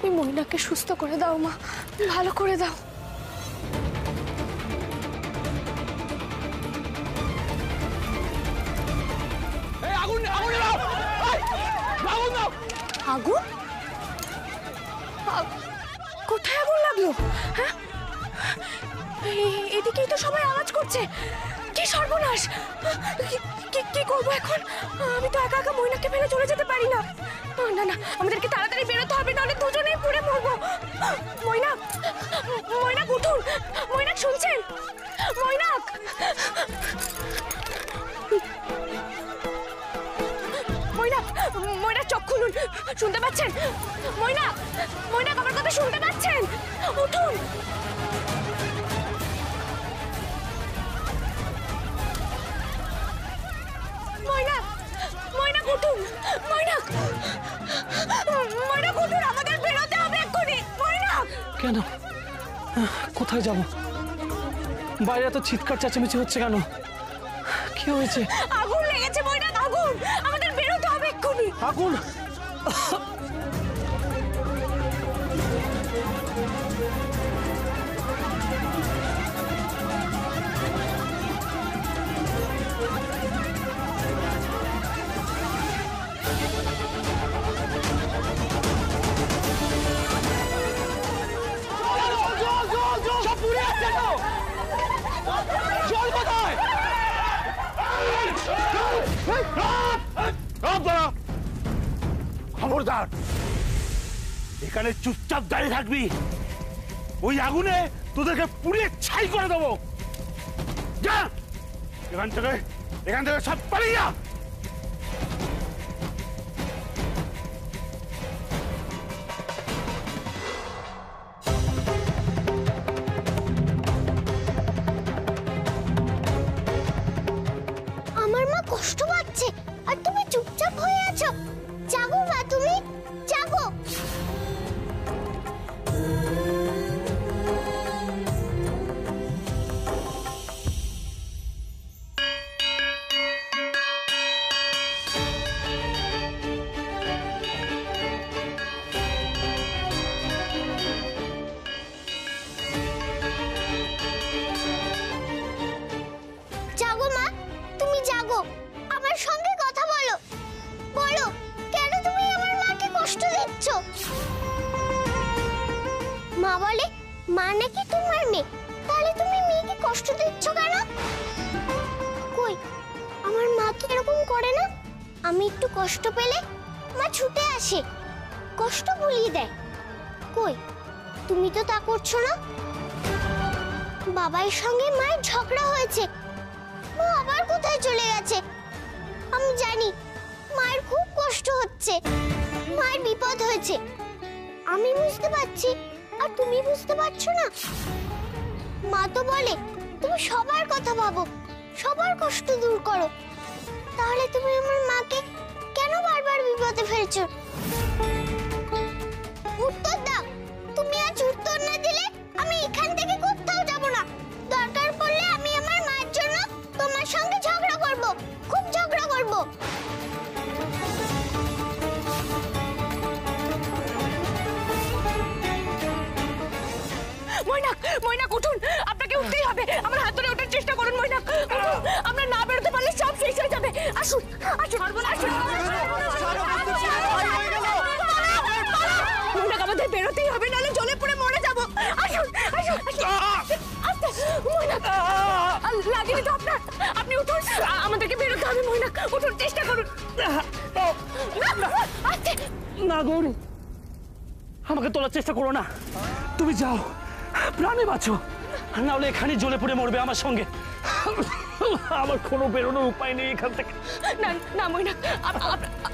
তুমি মহিলাকে সুস্থ করে দাও মা, ভালো করে দাও। আগুন আগুন? কোথায় আগুন লাগলো? হ্যাঁ, এদিকেই তো সবাই আওয়াজ করছে। কি সর্বনাশ! কি করবো এখন? আমি তো একা একা ময়নাকে ফেলে চলে যেতে পারি না। না না, আমাদেরকে তাড়াতাড়ি বেরোতে হবে, নাহলে দুজনেই পুড়ে মরবো। ময়নাক, ময়নাক উঠুন! ময়নাক শুনছেন? ময়নাক, ময়নাক, ময়নাক চোখ খুলুন, শুনতে পাচ্ছেন? ময়নাক, ময়নাক আমার কথা শুনতে পাচ্ছেন? উঠুন! ময়নাক, ময়নাক উঠুন! ময়নাক, ময়নাক উঠুন! আমাদের বেরোতে হবে এক্ষুনি! ময়নাক! কেন? কোথায় যাব? বাইরে এত চিৎকার চেঁচামেচি হচ্ছে কেন? কি হয়েছে? আগুন লেগেছে ময়নাক, আগুন! আমাদের বেরোতে হবে এক্ষুনি! আগুন? খবরদার, এখানে চুপচাপ দাঁড়িয়ে থাকবি। ওই আগুনে তোদেরকে পুড়িয়ে ছাই করে দেবো। যা এখান থেকে সব পালিয়ে যা। আমার মা কষ্ট পাচ্ছে আর তুমি চুপচাপ হয়ে আছো। জাগো মা, তুমি জাগো। জাগো মা, তুমি জাগো। আমার সঙ্গে কথা বলো। বলো, কেন তুমি আমার মাকে কষ্ট দিচ্ছ? মা বলে মা নাকি তোমার মেয়ে, তাহলে তুমি মেয়েকে কষ্ট দিচ্ছ কেন? কই, আমার মা কি এরকম করে না? আমি একটু কষ্ট পেলে মা ছুটে আসে, কষ্ট ভুলিয়ে দেয়। কই, তুমি তো তা করছো না। বাবার সঙ্গে মায়ের ঝগড়া হয়েছে, মা আবার কোথায় চলে গেছে। আমি জানি মায়ের খুব কষ্ট হচ্ছে, মায়ের বিপদ হয়েছে। আমি বুঝতে পারছি, আর তুমি বুঝতে পারছো না। মা তো বলে তুমি সবার কথা ভাবো, সবার কষ্ট দূর করো। তাহলে তুমি আমার মাকে কেন বারবার বিপদে ফেলছো? উত্তর দাও। তুমি আজ উত্তর না দিলে আমি এখান থেকে কোথাও যাব না। দরকার পড়লে আমি আমার মায়ের জন্য তোমার সঙ্গে ঝগড়া করব, খুব ঝগড়া করব। ময়নাক, ময়নাক উঠুন! আপনাকে উঠতেই হবে। আমার হাত ধরে ওঠার চেষ্টা করুন ময়নাক। আমরা না বেরোতে পারলে সব শেষ হয়ে যাবে। আসুন, আসুন, আসুন। ময়নাক, আমাদের বেরোতেই হবে, নাহলে জলে পড়ে মরে যাবো। আসুন, আসুন, আস্তে। ময়নাক, লাগেনি তো আপনার? আপনি উঠুন, আমাদেরকে বেরোতে হবে। ময়নাক উঠুন, চেষ্টা করুন। আস্তে। না গৌরী, আমাকে তোলার চেষ্টা করো না। তুমি যাও, প্রাণে বাঁচো, নাহলে এখানে জ্বলে পড়ে মরবে আমার সঙ্গে। আমার কোনো বেরোনোর উপায় নেই এখান থেকে। না না ময়নাক,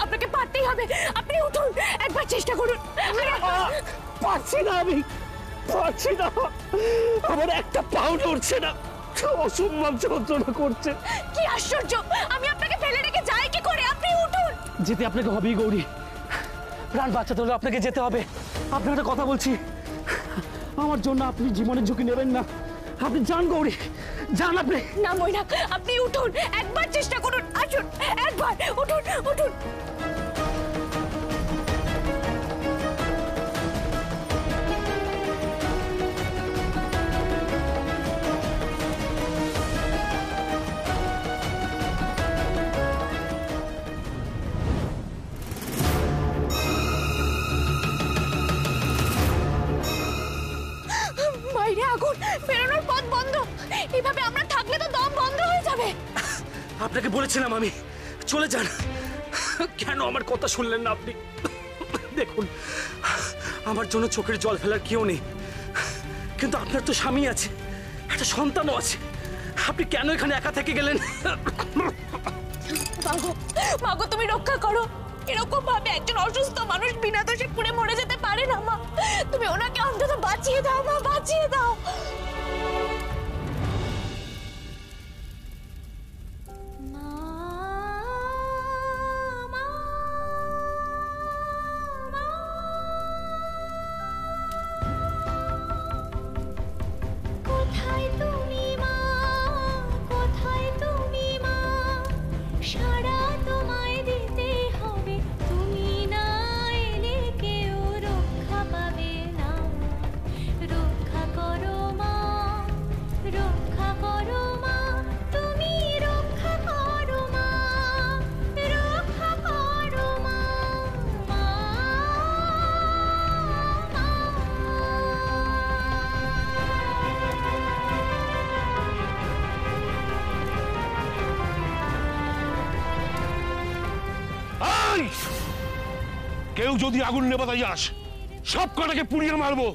আপনাকে পারতেই হবে। আপনি উঠুন, একবার চেষ্টা করুন। পারছি না, আমি পারছি না। আমার একটা পাও নড়ছে না, অসম্ভব যন্ত্রণা করছে। কি আশ্চর্য! আমি আপনাকে ফেলে রেখে যাই কি করে? আপনি উঠুন। যেতে আপনাকে হবেই গৌরী, প্রাণ বাঁচাতে হলে আপনাকে যেতে হবে। আপনার একটা কথা বলছি, আমার জন্য আপনি জীবনের ঝুঁকি নেবেন না। আপনি যান গৌরী, যান আপনি। না ময়নাক, আপনি উঠুন, একবার চেষ্টা করুন। আসুন, একবার উঠুন, উঠুন। আপনাকে বলেছিলাম আমি, চলে যান। কেন আমার কথা শুনলেন না আপনি? দেখুন, আমার জন্য চোখের জল ফেলার কেউ নেই, কিন্তু আপনার তো স্বামী আছে, একটা সন্তানও আছে। আপনি কেন এখানে একা থেকে গেলেন? মাগো, মাগো তুমি রক্ষা করো। এরকম ভাবে একজন অসুস্থ মানুষ বিনা দোষে পুড়ে মরে যেতে পারে না মা। তুমি ওনাকে অন্তত বাঁচিয়ে দাও মা, বাঁচিয়ে দাও। কোথায় তুমি মা, কোথায় তুমি মা, সারা তোমায় দিতে হবে, তুমি না এলে কেউ রক্ষা পাবে না। রক্ষা করো মা, রক্ষা করো মা, তুমি রক্ষা করো মা, রক্ষা করো মা, মা, এই! কেউ যদি আগুন নেভাতে যাস, সব কটাকে পুড়িয়ে মারবো।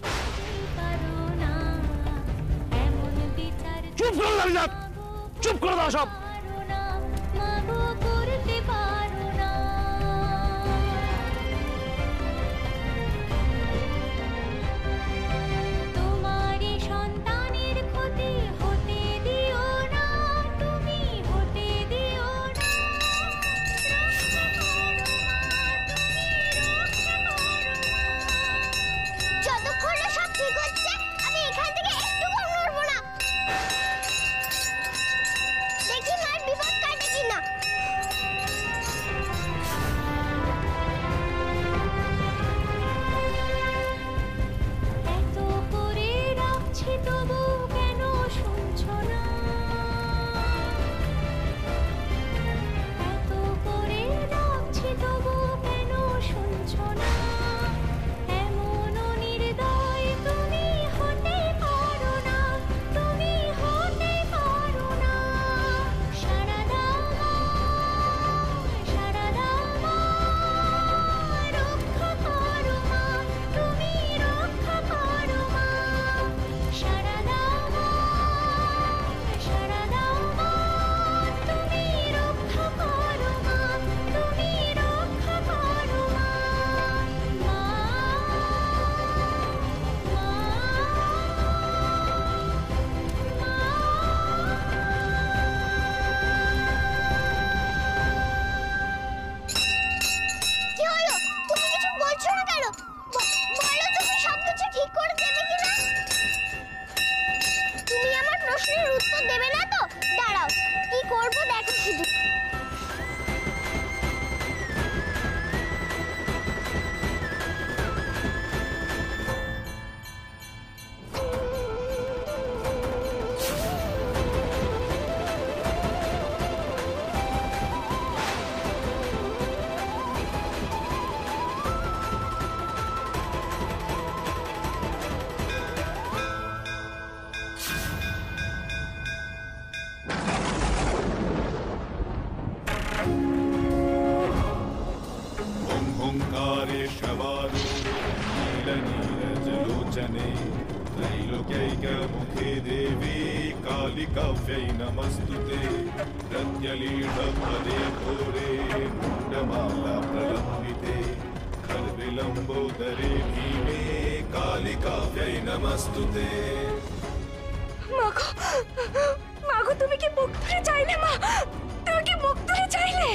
পারো না, এমন বিচার চুপ করে দাঁড়িয়ে যাক, চুপ করে দাও সব। পারো না, মাগো করতে পারো না। তোমারই সন্তানের ক্ষতি হতে দিও না, তুমি হতে দিও না। রক্ষা করো মা, তুমি রক্ষা করো মা। যতক্ষণ না সব ঠিক হচ্ছে আমি এখান থেকে একটুও নড়বো না। দেখি মার বিপদ কাটে কিনা। এত করে রাখছি তবু কেন শুনছো না? এত করে রাখছি তবু কেন শুনছো না? এমন নির্দয় তুমি হতে পারো না, তুমি হতে পারো না। সারা দাও মা, সারা দাও মা, রক্ষা করো মা, তুমি রক্ষা করো মা। সারা দাও মা, সারা দাও মা, তুমি রক্ষা করো মা, তুমি রক্ষা করো মা, মা, কি হলো? তুমি কিছু বলছো না কেন? বলো তুমি সব কিছু ঠিক করে দেবে কিনা? তুমি আমার প্রশ্নের উত্তর দেবে না তো? দাঁড়াও, কি করব দেখো শুধু। ओंकारेशवारो नीलनीरजलोचने त्रैलोक्यैकमुखे देवी कालिकाव्यै नमस्तुते। प्रत्यलीढपदे घोरे मुण्डमाला प्रलम्बिते खर्विलम्बोदरे भीमे कालिकाव्यै नमस्तुते। মাগো, মাগো তুমি কি মুখ ধরে চাইলে মা? তুমি কি মুখ ধরে চাইলে?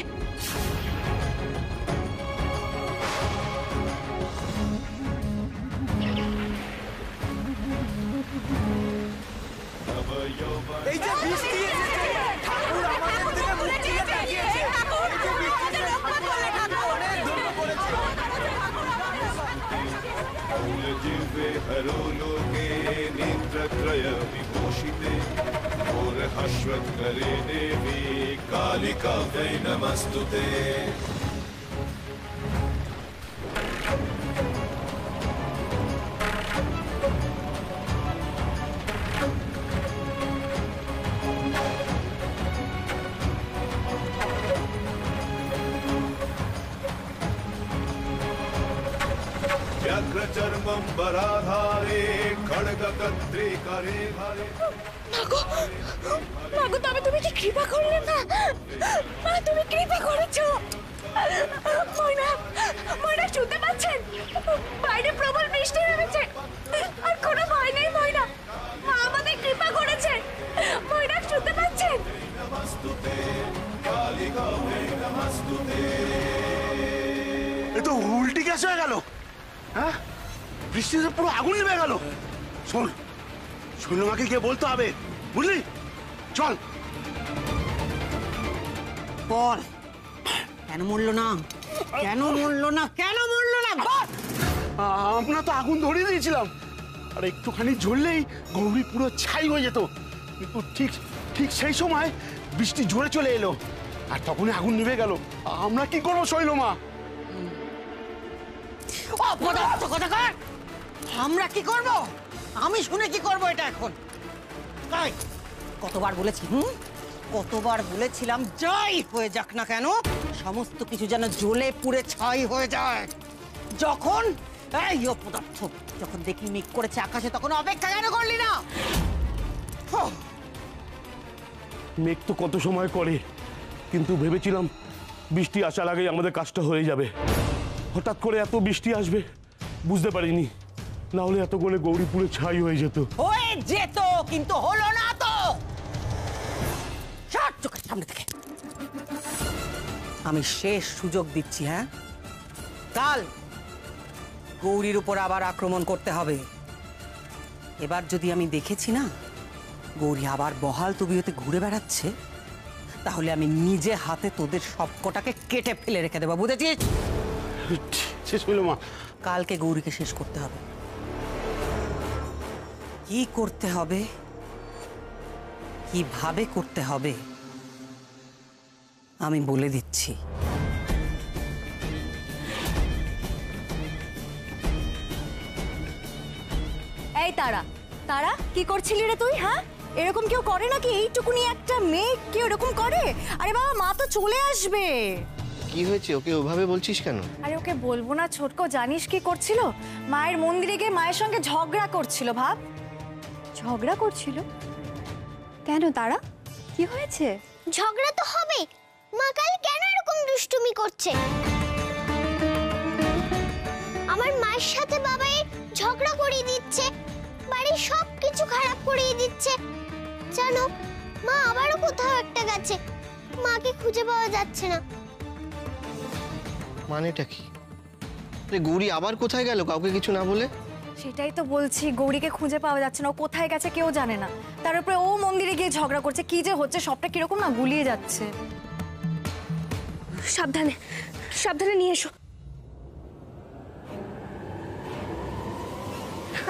এই যে বৃষ্টি এসেছে, ঠাকুর আমাদের দিকে মুখ তুলে তাকিয়েছে। এই যে বৃষ্টি এসেছে, অনেক ধন্য করেছে। जिह्वे हरोलोके नेत्रत्रय विभूषिते घोरहश्वत्करे देवी कालिकाव्यै नमस्तुते। দিগম্বরাধারে খড়গকদ্রে করে ভারে মাগো তবে তুমি কি কৃপা করলে না? মা তুমি কৃপা করেছো। ময়না ময়না শুনতে পাচ্ছেন? বাইরে প্রবল বৃষ্টি নেমেছে, আর কোনো ভয় নেই ময়না। মা আমাদের কৃপা করেছে। ময়না শুনতে পাচ্ছেন? এ তো উল্টি গ্যাস হয়ে গেল। হ্যাঁ, বৃষ্টিতে পুরো আগুন নেমে গেল। শোন, শৈলমাকে গিয়ে বলতে হবে, বুঝলি? চল। বল কেন মরলো না? কেন মরলো না? কেন মরলো না? বল। আমরা তো আগুন ধরিয়ে দিয়েছিলাম, আর একটুখানি জ্বললেই গৌরী পুরো ছাই হয়ে যেত। কিন্তু ঠিক ঠিক সেই সময় বৃষ্টি জোরে চলে এলো, আর তখনই আগুন নিভে গেল। আমরা কি করবো শৈলমা? অপদার্থ কথাকার! আমরা কি করব? আমি শুনে কি করব এটা এখন? তাই কতবার বলেছি, কতবার বলেছিলাম, যাই হয়ে যাক না কেন সমস্ত কিছু যেন জ্বলে পুড়ে ছাই হয়ে যায়। যখন এই অপদার্থ, যখন দেখি মেঘ করেছে আকাশে, তখন অপেক্ষা কেন করলি না? মেঘ তো কত সময় করে, কিন্তু ভেবেছিলাম বৃষ্টি আসার আগেই আমাদের কাজটা হয়ে যাবে। হঠাৎ করে এত বৃষ্টি আসবে বুঝতে পারিনি, না হলে এত করে গৌরী পুরো ছাই হয়ে যেত। হয়ে যেত, কিন্তু হলো না তো। সর চোখের সামনে থেকে। আমি শেষ সুযোগ দিচ্ছি। হ্যাঁ, কাল গৌরীর উপর আবার আক্রমণ করতে হবে। এবার যদি আমি দেখেছি না গৌরী আবার বহাল তবিয়তে ঘুরে বেড়াচ্ছে, তাহলে আমি নিজে হাতে তোদের সবকটাকে কেটে ফেলে রেখে দেবো, বুঝেছিস? শেষ হইল মা। কালকে গৌরীকে শেষ করতে হবে। কি করতে হবে, কিভাবে করতে হবে আমি বলে দিচ্ছি। এই তারা, তারা কি করছিলি রে তুই? হ্যাঁ, এরকম কেউ করে নাকি? এইটুকুনি একটা মেয়ে কেউ এরকম করে? আরে বাবা, মা তো চলে আসবে। কি হয়েছে? ওকে ওভাবে বলছিস কেন? আরে ওকে বলবো না ছোটকো, জানিস কি করছিল? মায়ের মন্দিরে গিয়ে মায়ের সঙ্গে ঝগড়া করছিল। ভাব, ঝগড়া করছিল কেন? তারা কি হয়েছে? ঝগড়া তো হবে। মা কাল কেন এরকম দুষ্টুমি করছে? আমার মায়ের সাথে বাবাই ঝগড়া করিয়ে দিচ্ছে, বাড়ির সব কিছু খারাপ করিয়ে দিচ্ছে। জানো, মা আবারও কোথাও একটা গেছে, মাকে খুঁজে পাওয়া যাচ্ছে না। মানেটা কি? গৌরী আবার কোথায় গেল কাউকে কিছু না বলে? সেটাই তো বলছি, গৌরীকে খুঁজে পাওয়া যাচ্ছে না। ও কোথায় গেছে কেউ জানে না। তার উপরে ও মন্দিরে গিয়ে ঝগড়া করছে। কি যে হচ্ছে, সবটা কিরকম না গুলিয়ে যাচ্ছে। সাবধানে সাবধানে নিয়ে এসো।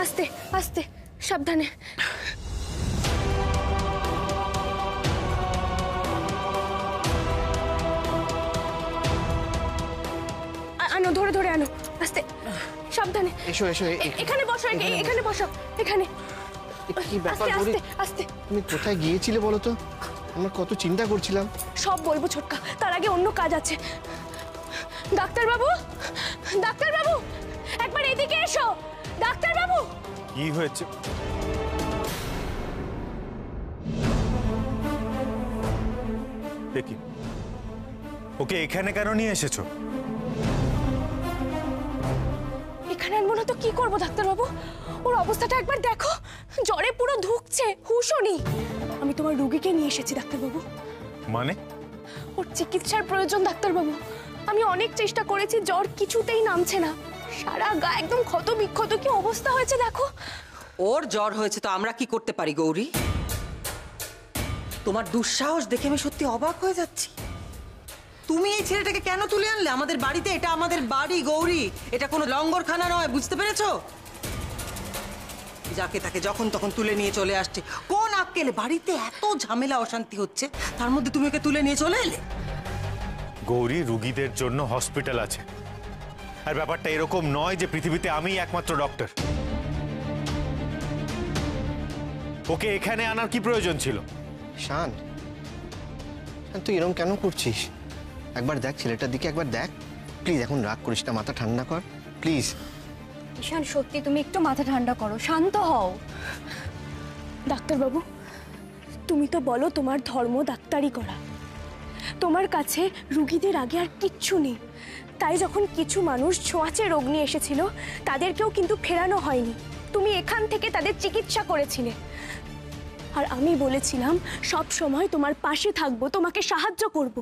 আস্তে আস্তে, সাবধানে। আনো, ধরে ধরে আনো, আস্তে সাবধানে। এসো এসো। এখানে বসো, এখানে বসো, এখানে। কি ব্যাপার আস্তে গৌরী? আস্তে আস্তে। তুমি কোথায় গিয়েছিলে বলো তো? আমরা কত চিন্তা করছিলাম। সব বলবো ছোটকা, তার আগে অন্য কাজ আছে। ডাক্তার বাবু, ডাক্তার বাবু, একবার এদিকে এসো। ডাক্তার বাবু। কি হয়েছে? দেখি ওকে এখানে কেন নিয়ে এসেছো? এখানে আনবো না তো কি করবো ডাক্তার বাবু? ওর অবস্থাটা একবার দেখো, জ্বরে পুরো ধুকছে, হুঁশও নেই। আমি তোমার রোগীকে নিয়ে এসেছি ডাক্তার বাবু। মানে? ওর চিকিৎসার প্রয়োজন ডাক্তার বাবু। আমি অনেক চেষ্টা করেছি, জ্বর কিছুতেই নামছে না। সারা গা একদম ক্ষত বিক্ষত, কি অবস্থা হয়েছে দেখো। ওর জ্বর হয়েছে তো আমরা কি করতে পারি গৌরী? তোমার দুঃসাহস দেখে আমি সত্যি অবাক হয়ে যাচ্ছি। তুমি এই ছেলেটাকে কেন তুলে আনলে আমাদের বাড়িতে? এটা আমাদের বাড়ি গৌরী, এটা কোনো লঙ্গরখানা নয়, বুঝতে পেরেছো? যাকে তাকে যখন তখন তুলে নিয়ে চলে আসছে। কোন আক্কেলে? বাড়িতে এত ঝামেলা অশান্তি হচ্ছে, তার মধ্যে তুমি ওকে তুলে নিয়ে চলে এলে? গৌরী, রুগীদের জন্য হসপিটাল আছে, আর ব্যাপারটা এরকম নয় যে পৃথিবীতে আমিই একমাত্র ডক্টর। ওকে এখানে আনার কি প্রয়োজন ছিল? শান, তুই এরকম কেন করছিস? একবার দেখ ছেলেটার দিকে, একবার দেখ প্লিজ। এখন রাগ করিস না, মাথা ঠান্ডা কর প্লিজ। ঈশান সত্যি তুমি একটু মাথা ঠান্ডা করো, শান্ত হও। ডাক্তারবাবু, তুমি তো বলো তোমার ধর্ম ডাক্তারি করা, তোমার কাছে রুগীদের আগে আর কিচ্ছু নেই। তাই যখন কিছু মানুষ ছোঁয়াচে রোগ নিয়ে এসেছিল তাদেরকেও কিন্তু ফেরানো হয়নি, তুমি এখান থেকে তাদের চিকিৎসা করেছিলে। আর আমি বলেছিলাম সব সময় তোমার পাশে থাকবো, তোমাকে সাহায্য করব।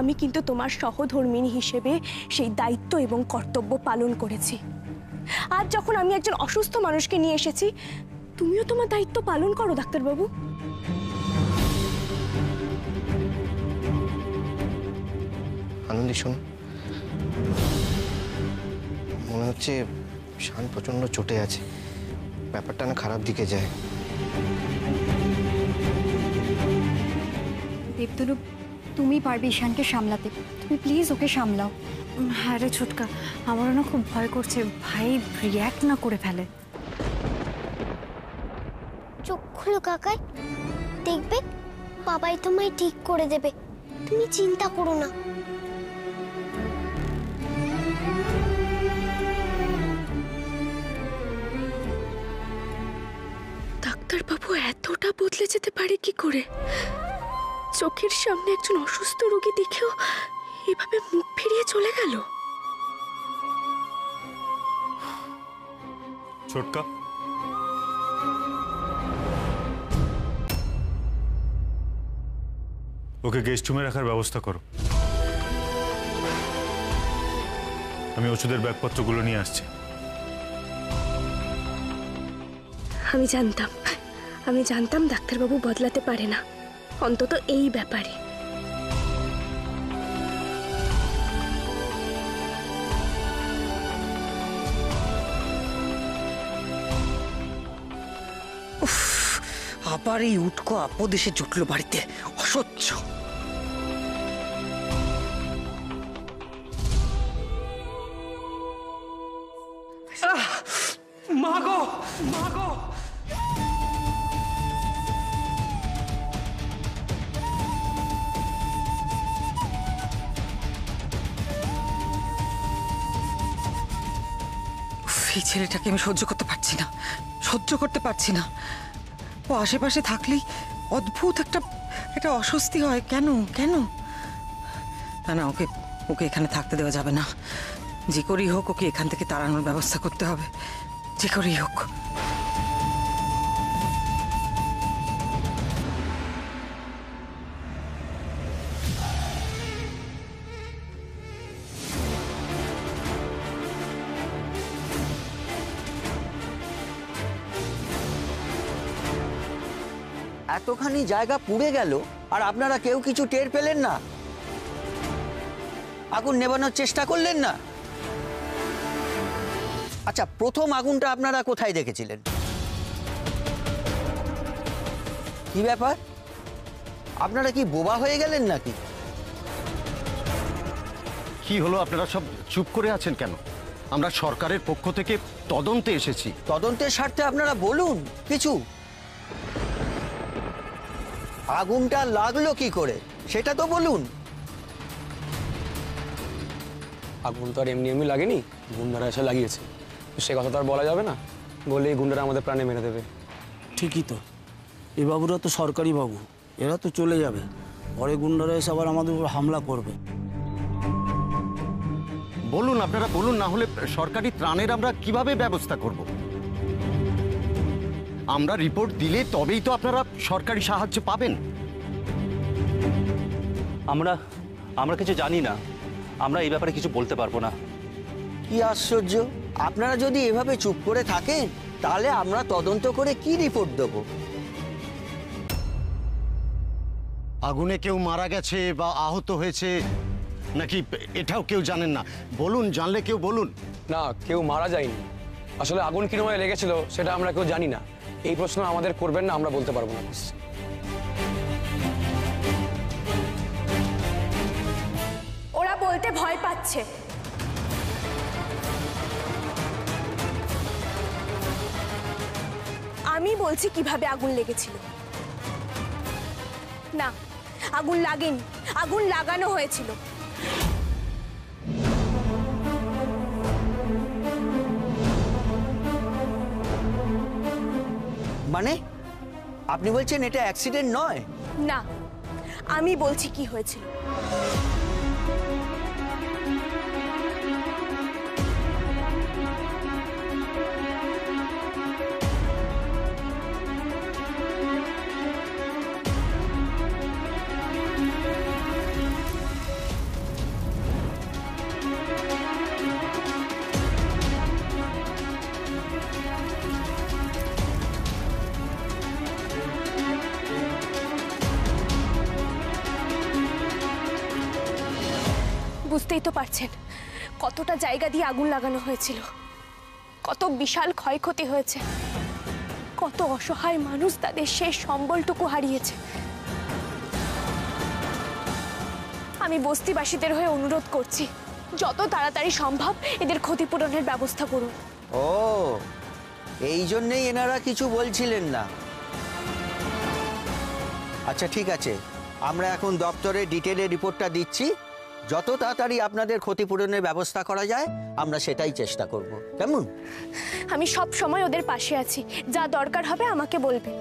আমি কিন্তু তোমার সহধর্মিণী হিসেবে সেই দায়িত্ব এবং কর্তব্য পালন করেছি। আজ যখন আমি একজন অসুস্থ মানুষকে নিয়ে এসেছি, তুমিও তোমার দায়িত্ব পালন করো ডাক্তারবাবু। আনন্দী শোন, মনে হচ্ছে শান প্রচন্ড চটে আছে, ব্যাপারটা না খারাপ দিকে যায়। দেবদুলু, তুমি পারবে ঈশানকে সামলাতে, তুমি প্লিজ ওকে সামলাও। হ্যাঁ রে ছোটকা, আমারও না খুব ভয় করছে, ভাই রিয়্যাক্ট না করে ফেলে। চোখ খুলো কাকাই, দেখবে বাবাই তোমায় ঠিক করে দেবে, তুমি চিন্তা করো না। ডাক্তারবাবু এতটা বদলে যেতে পারে কি করে? চোখের সামনে একজন অসুস্থ রোগী দেখেও এভাবে মুখ ফিরিয়ে চলে গেল। ছোটকা, ওকে গেস্ট রুমে রাখার ব্যবস্থা করো। আমি ওষুধের ব্যাগপত্রগুলো নিয়ে আসছি। আমি জানতাম ডাক্তারবাবু বদলাতে পারে না, অন্তত এই ব্যাপারে। আবার এই উটকো আপদ এসে জুটলো বাড়িতে, অসহ্য। মাগো মাগো, এই ছেলেটাকে আমি সহ্য করতে পারছি না, সহ্য করতে পারছি না। ও আশেপাশে থাকলেই অদ্ভুত একটা অস্বস্তি হয়। কেন কেন? না না, ওকে ওকে এখানে থাকতে দেওয়া যাবে না। যে করেই হোক ওকে এখান থেকে তাড়ানোর ব্যবস্থা করতে হবে, যে করেই হোক। এতখানি জায়গা পুড়ে গেল আর আপনারা কেউ কিছু টের পেলেন না? আগুন নেভানোর চেষ্টা করলেন না? আচ্ছা, প্রথম আগুনটা আপনারা কোথায় দেখেছিলেন? কি ব্যাপার, আপনারা কি বোবা হয়ে গেলেন নাকি? কি হলো, আপনারা সব চুপ করে আছেন কেন? আমরা সরকারের পক্ষ থেকে তদন্তে এসেছি। তদন্তের স্বার্থে আপনারা বলুন কিছু। আগুনটা লাগলো কি করে সেটা তো বলুন। আগুন তো আর এমনি এমনি লাগেনি, গুন্ডারা এসে লাগিয়েছে। সে কথা তো আর বলা যাবে না, বললেই গুন্ডারা আমাদের প্রাণে মেরে দেবে। ঠিকই তো, এই বাবুরা তো সরকারি বাবু, এরা তো চলে যাবে, পরে গুন্ডারা এসে আবার আমাদের উপর হামলা করবে। বলুন, আপনারা বলুন, না হলে সরকারি ত্রাণের আমরা কিভাবে ব্যবস্থা করব? আমরা রিপোর্ট দিলে তবেই তো আপনারা সরকারি সাহায্য পাবেন। আমরা কিছু জানি না, আমরা এই ব্যাপারে কিছু বলতে পারবো না। কি আশ্চর্য, আপনারা যদি এভাবে চুপ করে থাকেন তাহলে আমরা তদন্ত করে কি রিপোর্ট দেব? আগুনে কেউ মারা গেছে বা আহত হয়েছে নাকি এটাও কেউ জানেন না? বলুন, জানলে কেউ বলুন। না, কেউ মারা যায়নি। আসলে আগুন কিরকম লেগেছিল সেটা আমরা কেউ জানি না। এই প্রশ্ন আমাদের করবেন না, আমরা বলতে পারবো না। ওরা বলতে ভয় পাচ্ছে। আমি বলছি কিভাবে আগুন লেগেছিল। না, আগুন লাগেনি, আগুন লাগানো হয়েছিল। মানে আপনি বলছেন এটা অ্যাক্সিডেন্ট নয়? না, আমি বলছি কি হয়েছিল। বুঝতেই তো পারছেন কতটা জায়গা দিয়ে আগুন লাগানো হয়েছিল, কত বিশাল ক্ষয়ক্ষতি হয়েছে, কত অসহায় মানুষ তাদের শেষ সম্বলটুকু হারিয়েছে। আমি বস্তিবাসীদের হয়ে অনুরোধ করছি, যত তাড়াতাড়ি সম্ভব এদের ক্ষতিপূরণের ব্যবস্থা করুন। ও, এই জন্যেই এনারা কিছু বলছিলেন না। আচ্ছা ঠিক আছে, আমরা এখন দপ্তরে ডিটেলে রিপোর্টটা দিচ্ছি। যত তাড়াতাড়ি আপনাদের ক্ষতিপূরণের ব্যবস্থা করা যায় আমরা সেটাই চেষ্টা করব, কেমন? আমি সব সময় ওদের পাশে আছি, যা দরকার হবে আমাকে বলবেন।